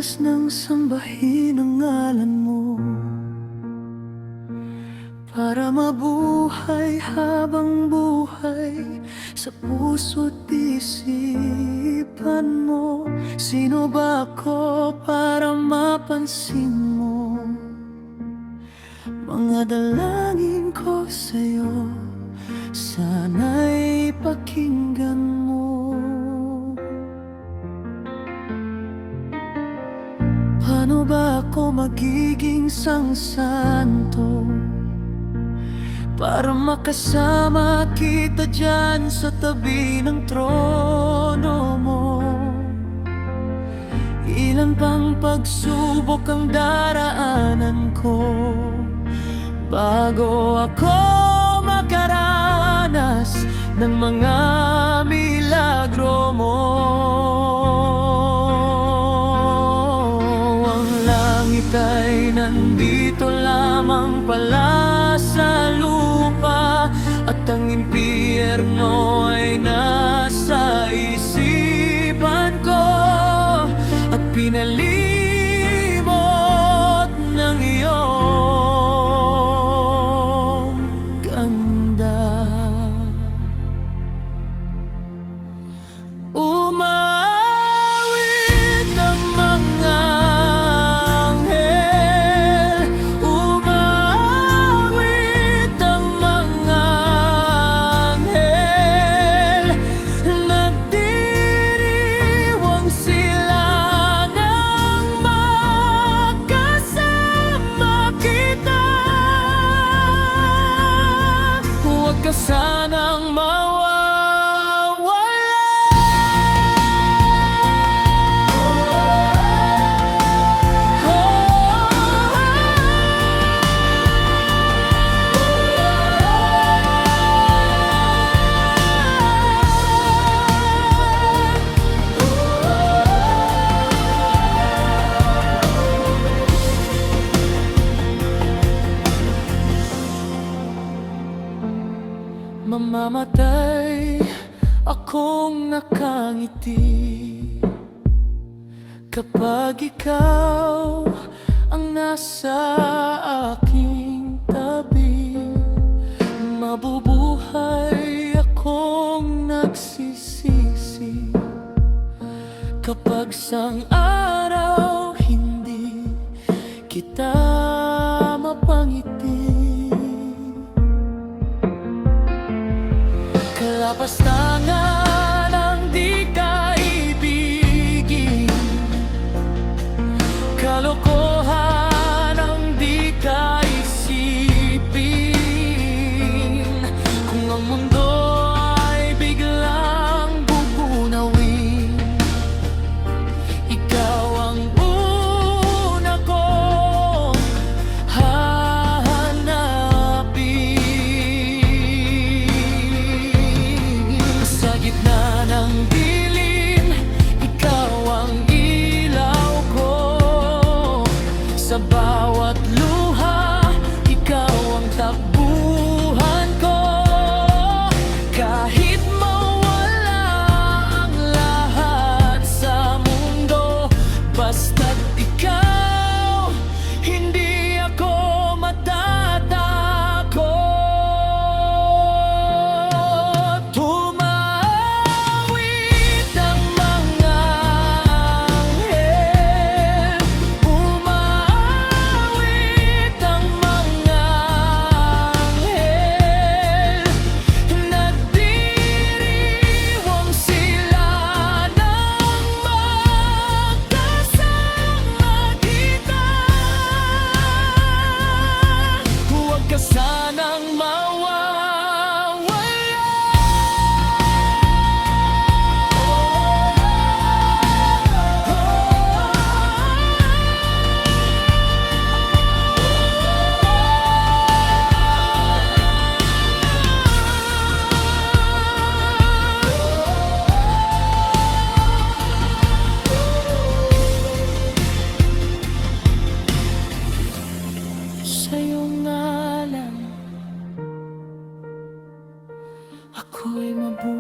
oras nang sambahin ang ngalan mo, para mabuhay habang buhay sa puso't isipan mo. Sino ba ako para mapansin mo? Mga dalangin ko sa'yo, sana'y pakinggan mo. Paano ba ako magiging santo para makasama kita dyan sa tabi ng trono mo? Ilan pang pagsubok ang daraanan ko bago ako makaranas ng mga milagro mo. Ang langit ay nandito lamang pala sa lupa, at ang impyerno ay nasa isipan ko, at pinalimot ng iyong ganda. Umawit ang mga anghel, umawit ang mga anghel, nagdiriwang sila nang magkasama kita. Huwag ka sanang mawawala. Mamamatay akong nakangiti kapag ikaw ang nasa aking tabi. Mabubuhay akong nagsisisi kapag sang araw hindi kita mapangiti. Kalapastangan ang di ka ibigin, kalokohan ang di ka isipin. Kung ang mundo ay biglang bubunawin, ikaw ang una kong hahanapin. Sa gitna ng dilim, ikaw ang ilaw ko. Sa bawat luha, ikaw ang takbuhan ko. Kahit mawala ang lahat sa mundo, basta't ikaw, hindi ako matatakot. Umawit ang mga anghel, umawit ang mga anghel, nagdiriwang sila nang magkasama kita. Huwag ka sanang mawawala. Sa iyong ngalan ako'y mabuhay.